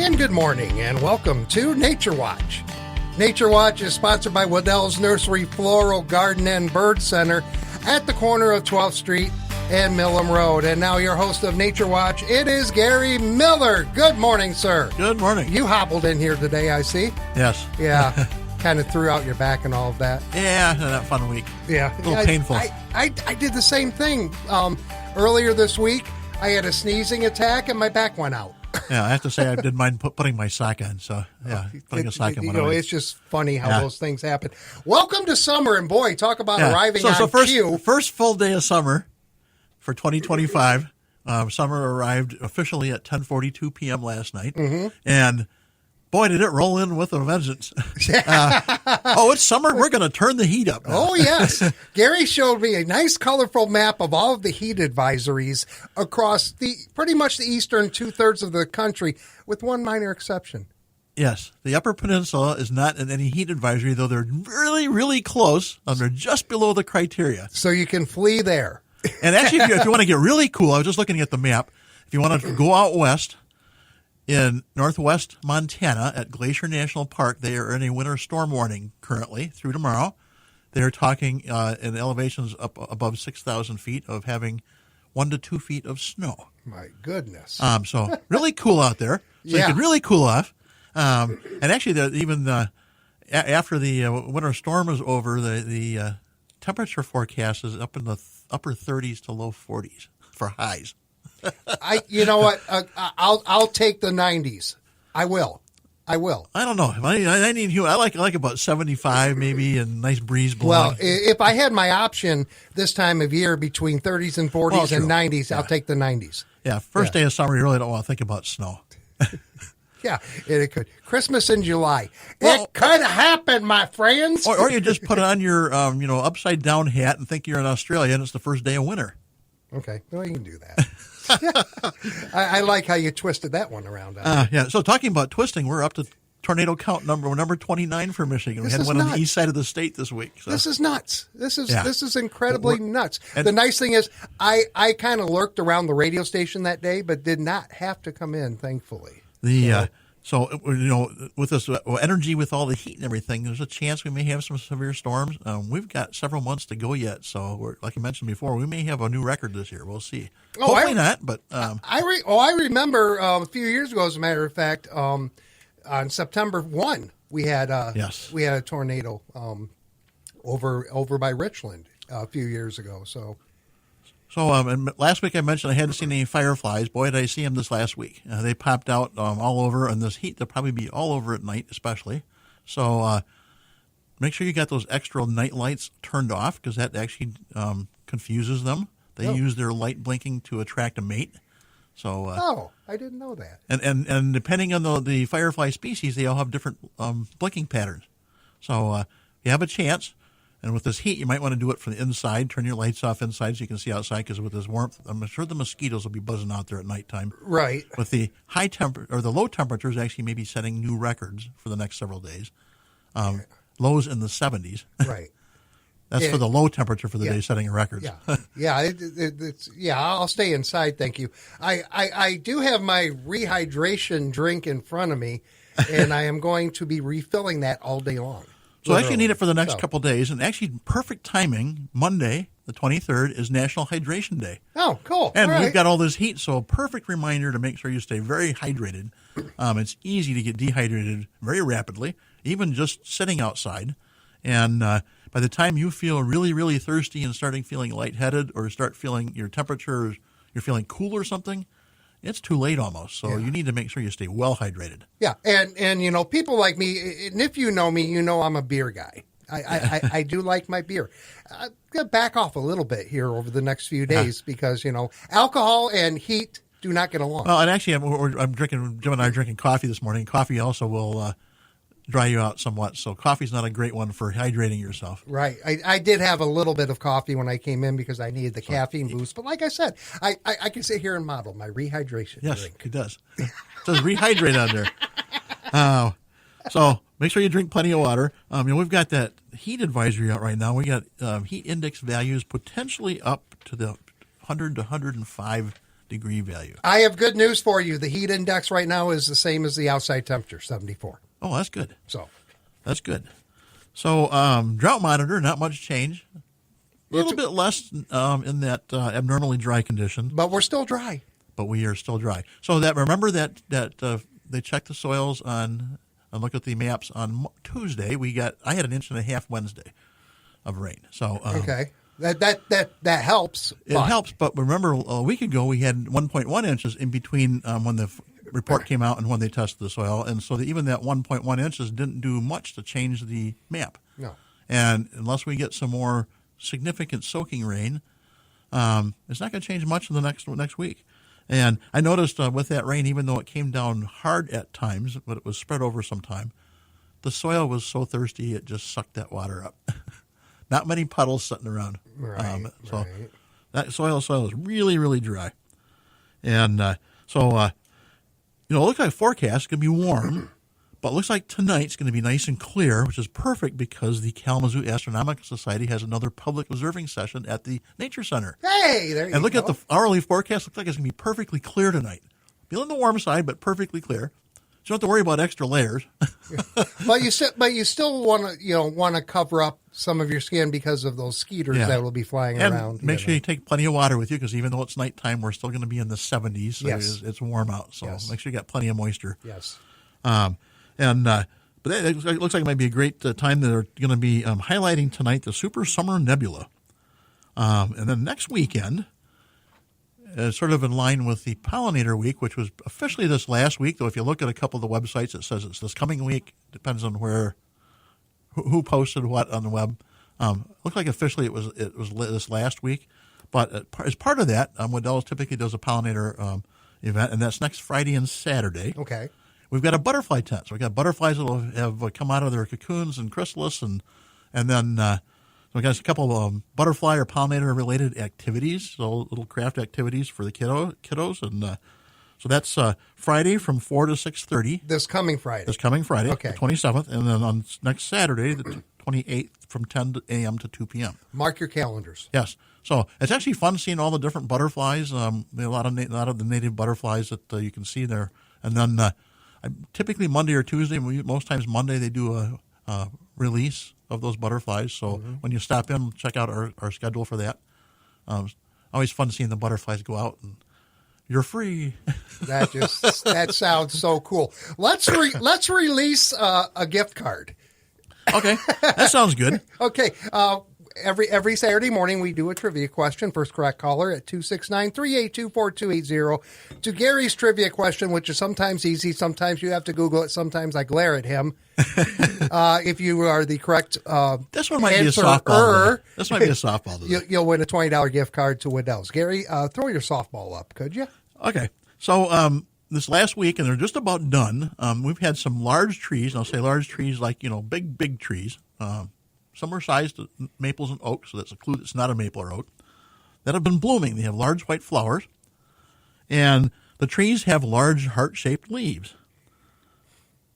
And good morning, and welcome to Nature Watch. Nature Watch is sponsored by Waddell's Nursery Floral Garden and Bird Center at the corner of 12th Street and Millam Road. And now your host of Nature Watch, it is Gary Miller. Good morning, sir. Good morning. You hobbled in here today, I see. Yes. Yeah, kind of threw out your back and all of that. Yeah, that fun week. Yeah. A little painful. I did the same thing. Earlier this week, I had a sneezing attack and my back went out. Yeah, I have to say I did mind putting my sock on. So, yeah, putting a sock on went away. It's just funny how those things happen. Welcome to summer, and boy, talk about arriving on cue. First full day of summer for 2025. Summer arrived officially at 10:42 p.m. last night. Mm-hmm. And boy, did it roll in with a vengeance. It's summer. We're going to turn the heat up now. Oh, yes. Gary showed me a nice, colorful map of all of the heat advisories across pretty much the eastern two-thirds of the country, with one minor exception. Yes. The Upper Peninsula is not in any heat advisory, though they're really, really close. They're just below the criteria. So you can flee there. And actually, if you want to get really cool, I was just looking at the map. If you want to go out west, in northwest Montana at Glacier National Park, they are in a winter storm warning currently through tomorrow. They are talking in elevations up above 6,000 feet of having 1 to 2 feet of snow. My goodness. So really cool out there. So you can really cool off. And actually, even after the winter storm is over, the temperature forecast is up in the upper 30s to low 40s for highs. You know what? I'll take the 90s. I will. I don't know. I need. I like about 75 maybe, and nice breeze blowing. Well, if I had my option this time of year between 30s and 40s and 90s, I'll take the 90s. Yeah, first day of summer, you really don't want to think about snow. Yeah, it could. Christmas in July. It could happen, my friends. Or you just put on your upside down hat and think you're in Australia and it's the first day of winter. Okay, well, you can do that. I like how you twisted that one around. So talking about twisting, we're up to tornado count number 29 for Michigan. We had one on the east side of the state this week. So. This is nuts. This is incredibly nuts. And the nice thing is, I kind of lurked around the radio station that day, but did not have to come in, thankfully. So with this energy, with all the heat and everything, there's a chance we may have some severe storms. We've got several months to go yet, so like I mentioned before, we may have a new record this year. We'll see. Hopefully not, but I remember a few years ago, as a matter of fact, on September 1, we had a tornado over by Richland a few years ago. So, and last week I mentioned I hadn't seen any fireflies. Boy, did I see them this last week. They popped out all over, and this heat, they'll probably be all over at night especially. So make sure you got those extra night lights turned off, because that actually confuses them. They use their light blinking to attract a mate. So I didn't know that. And depending on the firefly species, they all have different blinking patterns. So you have a chance. And with this heat, you might want to do it from the inside. Turn your lights off inside so you can see outside, because with this warmth, I'm sure the mosquitoes will be buzzing out there at nighttime. Right. With the high temperature or the low temperatures, actually maybe setting new records for the next several days. Lows in the 70s. Right. That's for the low temperature for the day, setting records. Yeah. I'll stay inside, thank you. I do have my rehydration drink in front of me, and I am going to be refilling that all day long. So I actually need it for the next couple of days, and actually perfect timing. Monday, the 23rd, is National Hydration Day. Oh, cool. And we've got all this heat, so a perfect reminder to make sure you stay very hydrated. It's easy to get dehydrated very rapidly, even just sitting outside. And by the time you feel really, really thirsty and starting feeling lightheaded, or start feeling your temperature, you're feeling cool or something, it's too late almost. So you need to make sure you stay well hydrated. Yeah. And people like me, and if you know me, you know I'm a beer guy. I do like my beer. I'm going to back off a little bit here over the next few days because, alcohol and heat do not get along. Well, and actually, Jim and I are drinking coffee this morning. Coffee also will dry you out somewhat. So coffee's not a great one for hydrating yourself. Right. I did have a little bit of coffee when I came in because I needed the caffeine boost. But like I said, I can sit here and model my rehydration drink. Yes, it does. It says rehydrate on there. So make sure you drink plenty of water. We've got that heat advisory out right now. We got heat index values potentially up to the 100 to 105 degree value. I have good news for you. The heat index right now is the same as the outside temperature, 74. Oh, that's good. So That's good. So drought monitor, not much change. A little bit less in that abnormally dry condition. But we're still dry. But we are still dry. So remember that they checked the soils and look at the maps on Tuesday. I had 1.5 inches Wednesday of rain. So okay, that helps. It helps. But remember, a week ago we had 1.1 inches in between when the report came out and when they tested the soil, and so even that 1.1 inches didn't do much to change the map. No. And unless we get some more significant soaking rain, it's not going to change much in the next week. And I noticed with that rain, even though it came down hard at times, but it was spread over some time, the soil was so thirsty it just sucked that water up. Not many puddles sitting around. Right. So that soil is really, really dry. And it looks like forecast is going to be warm. But it looks like tonight's going to be nice and clear, which is perfect because the Kalamazoo Astronomical Society has another public observing session at the Nature Center. Hey, there you go. And look at the hourly forecast. Looks like it's going to be perfectly clear tonight. Be on the warm side, but perfectly clear. So you don't have to worry about extra layers. But you still want to cover up some of your skin because of those skeeters that will be flying around. Make sure you take plenty of water with you because even though it's nighttime, we're still going to be in the 70s. So yes. It's warm out. So make sure you got plenty of moisture. Yes. But it looks like it might be a great time. They're going to be highlighting tonight the Super Summer Nebula. And then next weekend, sort of in line with the Pollinator Week, which was officially this last week, though if you look at a couple of the websites, it says it's this coming week. Depends on who posted what on the web. Looked like officially it was this last week. But as part of that, Waddell's typically does a pollinator event, and that's next Friday and Saturday. Okay. We've got a butterfly tent. So we've got butterflies that will have come out of their cocoons and chrysalis, and then we've got a couple of butterfly or pollinator-related activities, so little craft activities for the kiddos. And so that's Friday from 4 to 6:30. This coming Friday, okay. The 27th. And then on next Saturday, the 28th, from 10 a.m. to 2 p.m. Mark your calendars. Yes. So it's actually fun seeing all the different butterflies, a lot of the native butterflies that you can see there. And then typically Monday or Tuesday, most times Monday, they do a release of those butterflies. So when you stop in, check out our schedule for that. Always fun seeing the butterflies go out, and you're free. That sounds so cool. Let's release a gift card. Okay, that sounds good. Okay. Every Saturday morning, we do a trivia question. First correct caller at 269-382-4280 to Gary's trivia question, which is sometimes easy. Sometimes you have to Google it. Sometimes I glare at him. If you are the correct this one might be a softball. This might be a softball. You'll win a $20 gift card to Waddell's. Gary, throw your softball up, could you? Okay. So this last week, and they're just about done, we've had some large trees. And I'll say large trees like, big trees. Some are sized maples and oaks, so that's a clue that's not a maple or oak, that have been blooming. They have large white flowers, and the trees have large heart-shaped leaves.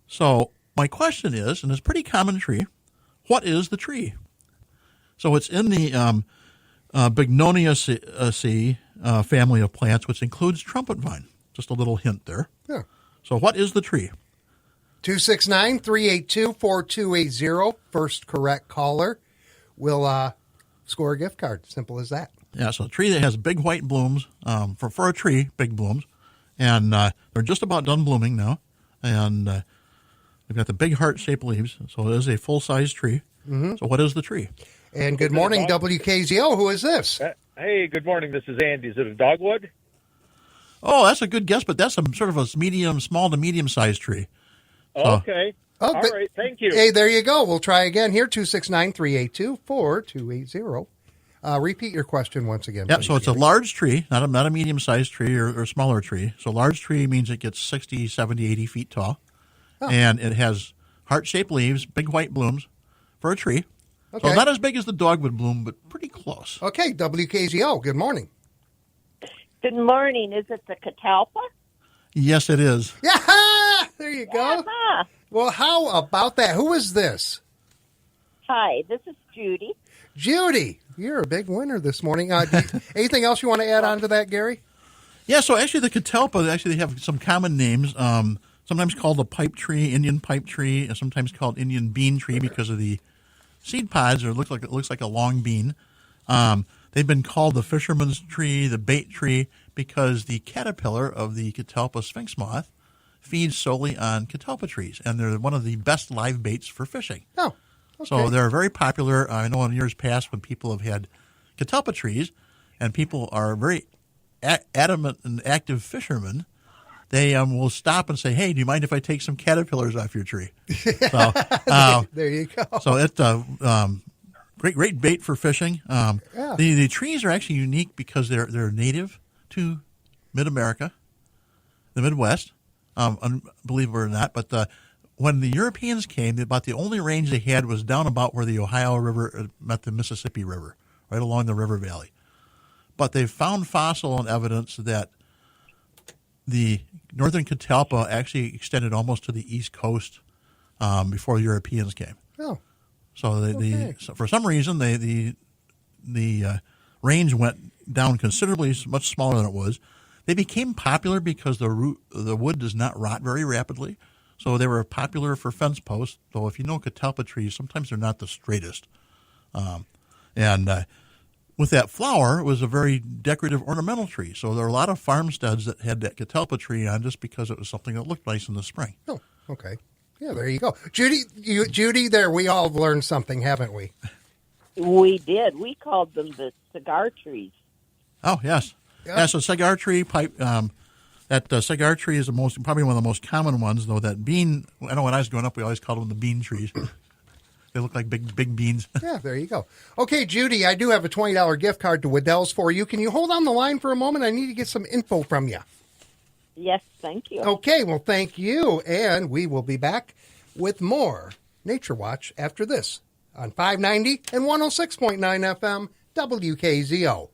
So my question is, and it's a pretty common tree, what is the tree? So it's in the Bignoniaceae family of plants, which includes trumpet vine. Just a little hint there. Yeah. So what is the tree? 269-382-4280. First correct caller will score a gift card. Simple as that. Yeah, so a tree that has big white blooms, for a tree, big blooms, and they're just about done blooming now, and they've got the big heart-shaped leaves, so it is a full-size tree. Mm-hmm. So what is the tree? And good morning, WKZO. Who is this? Hey, good morning. This is Andy. Is it a dogwood? Oh, that's a good guess, but that's small to medium-sized tree. So, okay. All right. Thank you. Hey, there you go. We'll try again here. 269-382-4280. Repeat your question once again. Yeah, please, so it's Gary. a large tree, not a medium-sized tree or smaller tree. So large tree means it gets 60, 70, 80 feet tall. Oh. And it has heart-shaped leaves, big white blooms for a tree. Okay. So not as big as the dogwood bloom, but pretty close. Okay, WKZO, good morning. Good morning. Is it the catalpa? Yes, it is. Yeah, there you go. Yeah. Well, how about that? Who is this? Hi, this is Judy. Judy, you're a big winner this morning. Anything else you want to add on to that, Gary? Yeah, so actually the catalpa, they have some common names. Sometimes called a pipe tree, Indian pipe tree, and sometimes called Indian bean tree because of the seed pods, or it looks like a long bean. They've been called the fisherman's tree, the bait tree, because the caterpillar of the catalpa sphinx moth feeds solely on catalpa trees, and they're one of the best live baits for fishing. Oh, okay. So they're very popular. I know in years past when people have had catalpa trees, and people are very adamant and active fishermen, they will stop and say, "Hey, do you mind if I take some caterpillars off your tree?" So there you go. So it's great bait for fishing. The trees are actually unique because they're native to Mid-America, the Midwest, believe it or not. But when the Europeans came, about the only range they had was down about where the Ohio River met the Mississippi River, right along the river valley. But they found fossil and evidence that the northern catalpa actually extended almost to the east coast before the Europeans came. Oh, so so for some reason the range went down considerably, much smaller than it was. They became popular because the wood does not rot very rapidly, so they were popular for fence posts. Though if you know catalpa trees, sometimes they're not the straightest, with that flower, it was a very decorative ornamental tree. So there are a lot of farmsteads that had that catalpa tree on just because it was something that looked nice in the spring. Oh, okay. Yeah, there you go. Judy, there, we all have learned something, haven't we? We did. We called them the cigar trees. Oh, yes. Yep. Yeah, so cigar tree pipe, that cigar tree is probably one of the most common ones, though that bean, I know when I was growing up, we always called them the bean trees. They look like big beans. Yeah, there you go. Okay, Judy, I do have a $20 gift card to Waddell's for you. Can you hold on the line for a moment? I need to get some info from you. Yes, thank you. Okay, well, thank you. And we will be back with more Nature Watch after this on 590 and 106.9 FM WKZO.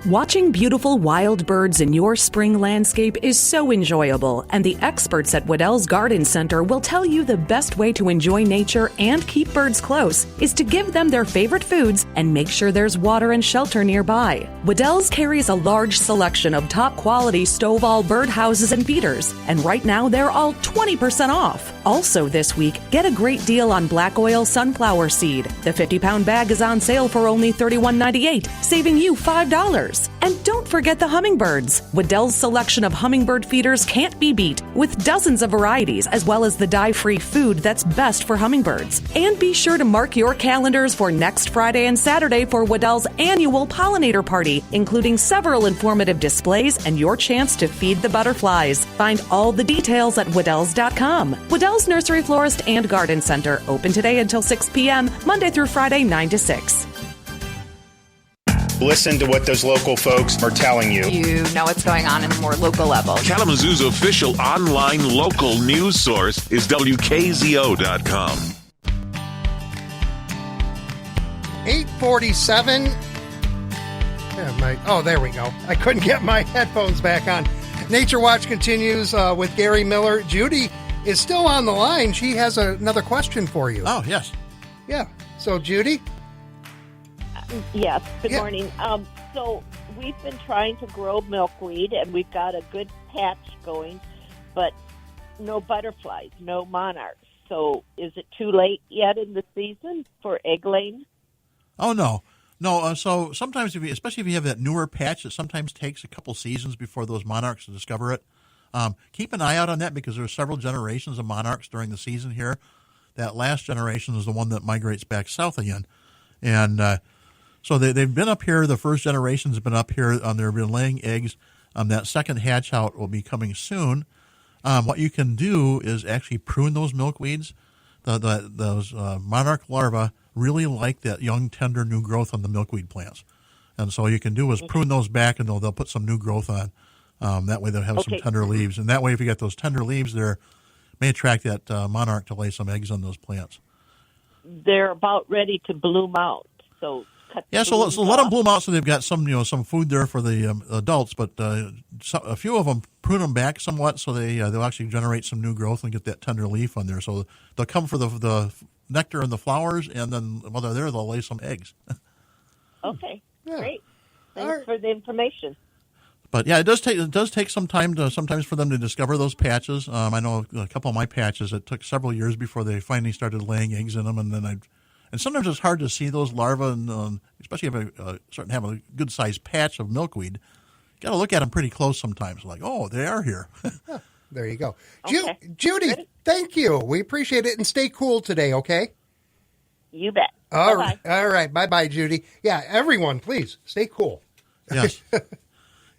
Watching beautiful wild birds in your spring landscape is so enjoyable, and the experts at Waddell's Garden Center will tell you the best way to enjoy nature and keep birds close is to give them their favorite foods and make sure there's water and shelter nearby. Waddell's carries a large selection of top-quality Stovall bird houses and feeders, and right now they're all 20% off. Also this week, get a great deal on black oil sunflower seed. The 50-pound bag is on sale for only $31.98, saving you $5. And don't forget the hummingbirds. Waddell's selection of hummingbird feeders can't be beat, with dozens of varieties as well as the dye-free food that's best for hummingbirds. And be sure to mark your calendars for next Friday and Saturday for Waddell's annual pollinator party, including several informative displays and your chance to feed the butterflies. Find all the details at Waddells.com. Waddell's Nursery Florist and Garden Center, open today until 6 p.m., Monday through Friday, 9 to 6. Listen to what those local folks are telling you. You know what's going on in a more local level. Kalamazoo's official online local news source is WKZO.com. 8:47. Yeah, there we go. I couldn't get my headphones back on. Nature Watch continues with Gary Miller. Judy is still on the line. She has another question for you. Oh, yes. Yeah. So, Judy? Yes, good morning. So we've been trying to grow milkweed, and we've got a good patch going, but no butterflies, no monarchs. So is it too late yet in the season for egg laying? Oh, no. No, so sometimes, especially if you have that newer patch, it sometimes takes a couple seasons before those monarchs discover it. Keep an eye out on that because there are several generations of monarchs during the season here. That last generation is the one that migrates back south again. And so they've been up here. The first generations have been up here. They've been laying eggs. That second hatch out will be coming soon. What you can do is actually prune those milkweeds. Those monarch larvae really like that young, tender new growth on the milkweed plants. And so what you can do is prune those back, and they'll put some new growth on. That way they'll have some tender leaves. And that way, if you get those tender leaves there, may attract that monarch to lay some eggs on those plants. They're about ready to bloom out. So so let them bloom out so they've got some food there for the adults. But a few of them prune them back somewhat so they'll actually generate some new growth and get that tender leaf on there. So they'll come for the nectar and the flowers, and then while they're there, they'll lay some eggs. Okay, Yeah. great. Thanks for the information. But yeah, it does take some time sometimes for them to discover those patches. I know a couple of my patches, it took several years before they finally started laying eggs in them, and sometimes it's hard to see those larvae, and especially if starting to have a good sized patch of milkweed. You got to look at them pretty close sometimes. Like, oh, they are here. There you go, Okay. Judy. Great. Thank you. We appreciate it, and stay cool today. Okay. You bet. All Bye-bye. right. All right. Bye, Judy. Yeah, everyone, please stay cool. Yes.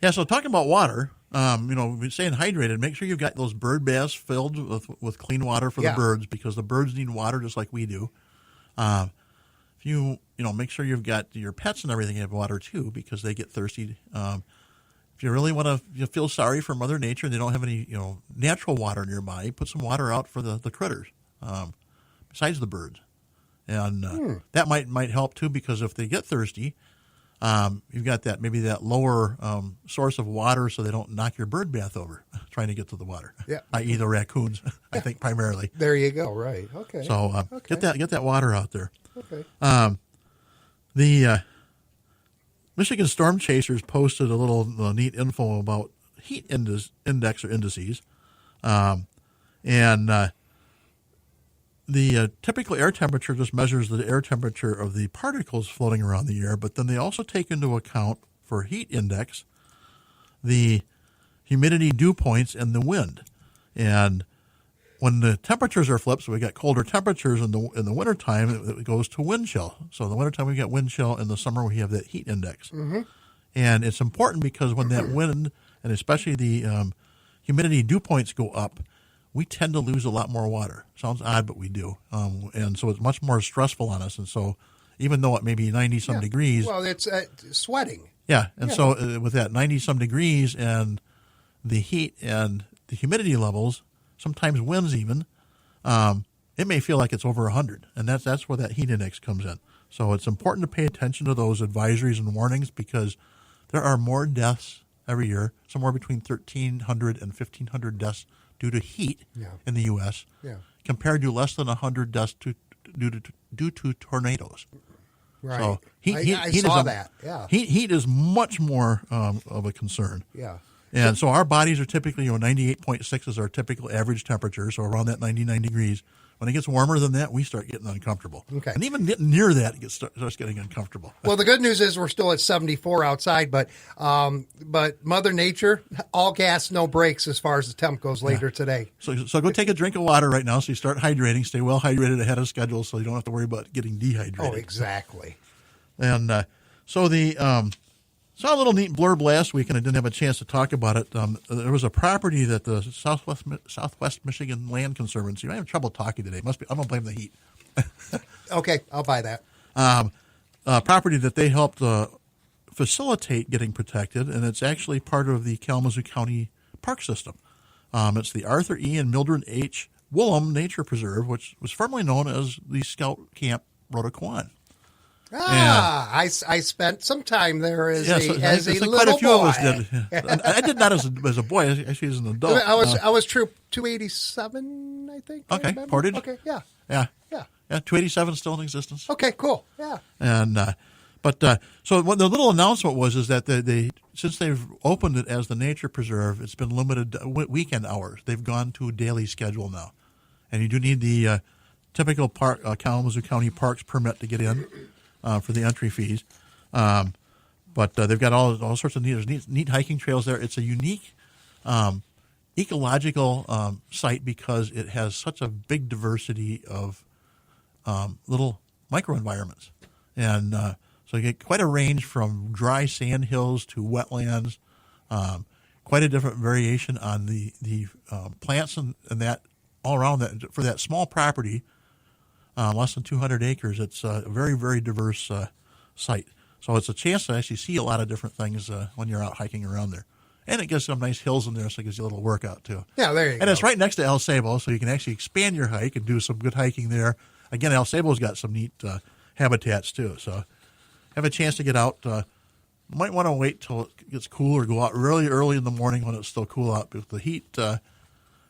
Yeah, so talking about water, we're saying hydrated. Make sure you've got those bird baths filled with clean water for the birds, because the birds need water just like we do. If you make sure you've got your pets and everything have water too, because they get thirsty. If you really want to feel sorry for Mother Nature and they don't have any natural water nearby, put some water out for the critters, besides the birds. And that might help too, because if they get thirsty, you've got that lower source of water, so they don't knock your bird bath over trying to get to the water. Yeah, i.e. the raccoons, I think primarily. There you go. Right. Okay. So get that water out there. Okay. The Michigan Storm Chasers posted a little neat info about heat index or indices, and the typical air temperature just measures the air temperature of the particles floating around the air, but then they also take into account for heat index the humidity, dew points, and the wind. And when the temperatures are flipped, so we got colder temperatures in the wintertime, it goes to wind chill. So in the wintertime we got wind chill, in the summer we have that heat index. Mm-hmm. And it's important because when that wind, and especially the humidity, dew points go up, we tend to lose a lot more water. Sounds odd, but we do. And so it's much more stressful on us. And so even though it may be 90-some degrees. Well, it's sweating. Yeah. And so with that 90-some degrees and the heat and the humidity levels, sometimes winds even, it may feel like it's over 100. And that's where that heat index comes in. So it's important to pay attention to those advisories and warnings, because there are more deaths every year, somewhere between 1,300 and 1,500 deaths due to heat in the U.S., compared to less than 100 deaths due to tornadoes. Right. So I saw that. Yeah. Heat is much more of a concern. Yeah. And so our bodies are typically, 98.6 is our typical average temperature, so around that 99 degrees. When it gets warmer than that, we start getting uncomfortable. Okay. And even getting near that, it starts getting uncomfortable. Well, the good news is we're still at 74 outside, but Mother Nature, all gas, no brakes as far as the temp goes later today. So go take a drink of water right now, so you start hydrating. Stay well hydrated ahead of schedule, so you don't have to worry about getting dehydrated. Oh, exactly. And so saw a little neat blurb last week, and I didn't have a chance to talk about it. There was a property that the Southwest Michigan Land Conservancy. I have trouble talking today. I'm gonna blame the heat. Okay, I'll buy that. Property that they helped facilitate getting protected, and it's actually part of the Kalamazoo County Park System. It's the Arthur E. and Mildred H. Woolham Nature Preserve, which was formerly known as the Scout Camp Rhodoquan. I spent some time there as a little quite a few boy. of us did. I did not as a boy. Actually, as an adult. I was troop 287, I think. Okay, Portage. Okay, yeah. 287 is still in existence. Okay, cool. Yeah. And so what the little announcement is that they since they've opened it as the nature preserve, it's been limited weekend hours. They've gone to a daily schedule now, and you do need the typical Kalamazoo County Parks permit to get in. For the entry fees, but they've got all sorts of neat hiking trails there. It's a unique ecological site because it has such a big diversity of little microenvironments, and so you get quite a range from dry sand hills to wetlands. Quite a different variation on the plants and that all around that for that small property. Less than 200 acres. It's a very, very diverse site. So it's a chance to actually see a lot of different things when you're out hiking around there. And it gives some nice hills in there, so it gives you a little workout, too. Yeah, there you go. And it's right next to El Sabo, so you can actually expand your hike and do some good hiking there. Again, El Sabo's got some neat habitats, too. So have a chance to get out. You might want to wait till it gets cool or go out really early in the morning when it's still cool out. Because the heat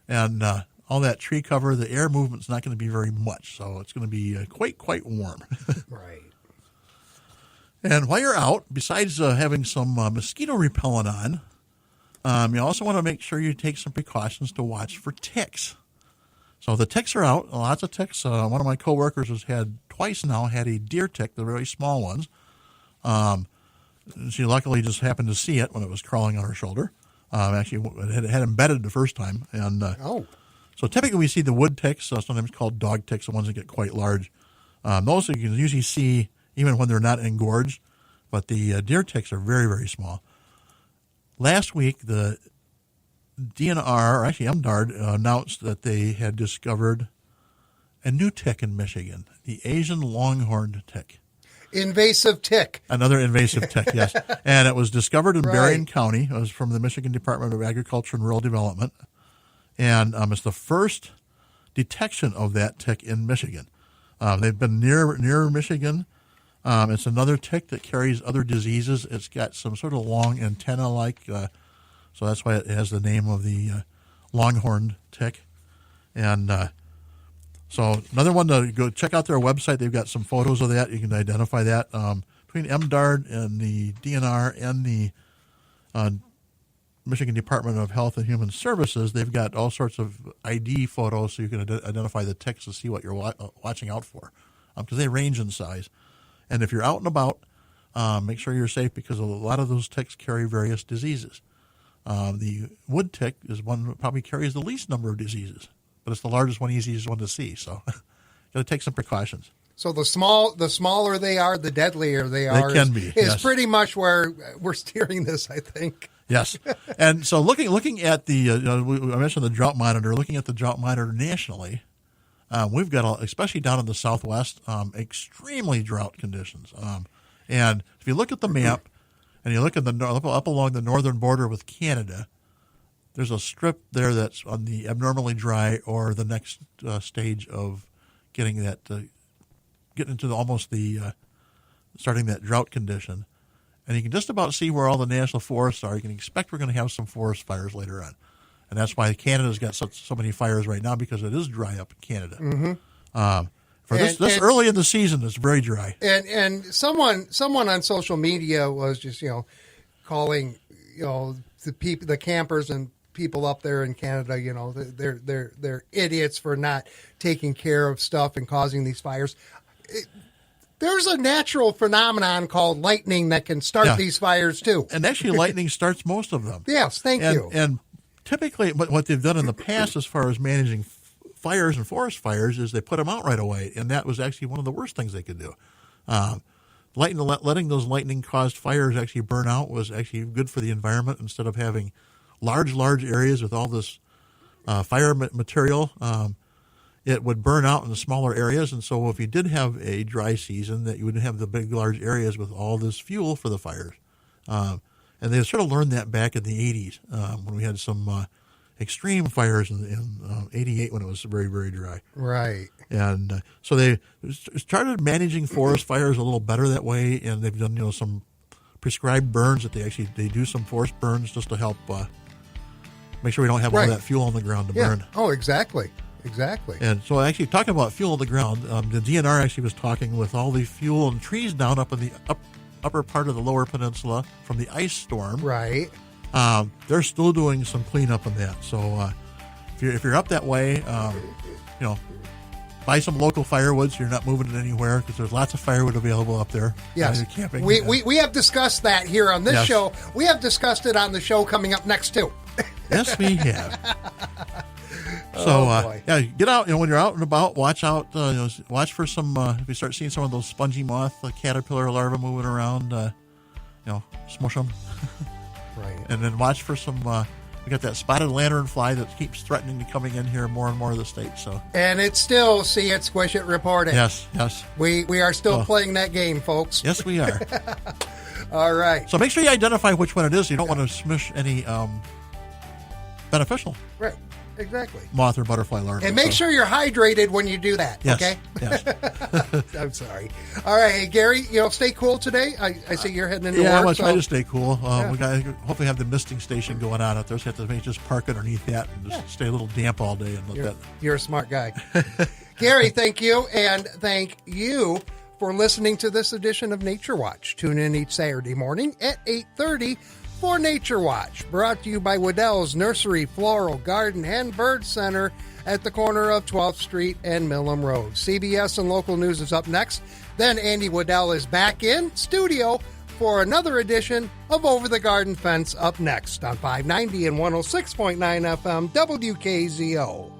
and all that tree cover, the air movement's not going to be very much, so it's going to be quite warm. Right. And while you're out, besides having some mosquito repellent on, You also want to make sure you take some precautions to watch for ticks. So the ticks are out. Lots of ticks. One of my coworkers has had twice now had a deer tick, the really small ones. She luckily just happened to see it when it was crawling on her shoulder. Actually, it had embedded the first time. And so typically we see the wood ticks, sometimes called dog ticks, the ones that get quite large. Those you can usually see even when they're not engorged, but the deer ticks are very, very small. Last week, the DNR, or actually MDARD, announced that they had discovered a new tick in Michigan, the Asian longhorned tick. Invasive tick. Another invasive tick, yes. And it was discovered in Berrien County. It was from the Michigan Department of Agriculture and Rural Development. And it's the first detection of that tick in Michigan. They've been near Michigan. It's another tick that carries other diseases. It's got some sort of long antenna-like, so that's why it has the name of the longhorned tick. And so another one to go check out their website. They've got some photos of that. You can identify that. Between MDARD and the DNR and the Michigan Department of Health and Human Services, they've got all sorts of ID photos so you can identify the ticks to see what you're watching out for, because they range in size. And if you're out and about, make sure you're safe because a lot of those ticks carry various diseases. The wood tick is one that probably carries the least number of diseases, but it's the largest one, easiest one to see. So got to take some precautions. So the smaller they are, the deadlier they are. They can be. Is pretty much where we're steering this, I think. Yes, and so looking at the, I mentioned the drought monitor. Looking at the drought monitor nationally, we've got, especially down in the Southwest, extremely drought conditions. And if you look at the map and you look at up along the northern border with Canada, there's a strip there that's on the abnormally dry or the next stage of getting into almost the starting that drought condition. And you can just about see where all the national forests are. You can expect we're going to have some forest fires later on. And that's why Canada's got so many fires right now, because it is dry up in Canada. Mm-hmm. This early in the season, it's very dry. And someone on social media was just calling the campers and people up there in Canada, they're idiots for not taking care of stuff and causing these fires. There's a natural phenomenon called lightning that can start these fires too. And actually, lightning starts most of them. Yes, thank you. And typically, what they've done in the past as far as managing fires and forest fires is they put them out right away, and that was actually one of the worst things they could do. Letting those lightning-caused fires actually burn out was actually good for the environment. Instead of having large areas with all this fire material, it would burn out in the smaller areas. And so if you did have a dry season, that you would have the big, large areas with all this fuel for the fires. And they sort of learned that back in the 80s when we had some extreme fires in 88 when it was very, very dry. Right. And so they started managing forest fires a little better that way, and they've done some prescribed burns that they do some forest burns just to help make sure we don't have all that fuel on the ground to burn. Oh, exactly. And so actually talking about fuel on the ground, the DNR actually was talking with all the fuel and trees down up in the upper part of the lower peninsula from the ice storm. Right. They're still doing some cleanup on that. So if you're up that way, buy some local firewood so you're not moving it anywhere, because there's lots of firewood available up there. Yes. Camping. We have discussed that here on this show. We have discussed it on the show coming up next too. Yes, we have. So, get out. When you're out and about, watch out. Watch for some. If you start seeing some of those spongy moth, caterpillar larvae moving around, smush them. Right. And then watch for some. We got that spotted lanternfly that keeps threatening to coming in here more and more of the state. So. And it's still see it, squish it, report it. Yes. We are still playing that game, folks. Yes, we are. All right. So make sure you identify which one it is. You don't want to smush any beneficial. Right. Exactly. Moth or butterfly larvae. And make sure you're hydrated when you do that. Yes. Okay. Yes. I'm sorry. All right, hey, Gary. Stay cool today. I see you're heading into work. Yeah, I'm gonna try to stay cool. We got hopefully have the misting station going on out there. So you have to just park underneath that and just stay a little damp all day and let that. You're a smart guy, Gary. Thank you, and thank you for listening to this edition of Nature Watch. Tune in each Saturday morning at 8:30 for Nature Watch, brought to you by Waddell's Nursery, Floral, Garden, and Bird Center at the corner of 12th Street and Millam Road. CBS and local news is up next. Then Andy Waddell is back in studio for another edition of Over the Garden Fence up next on 590 and 106.9 FM WKZO.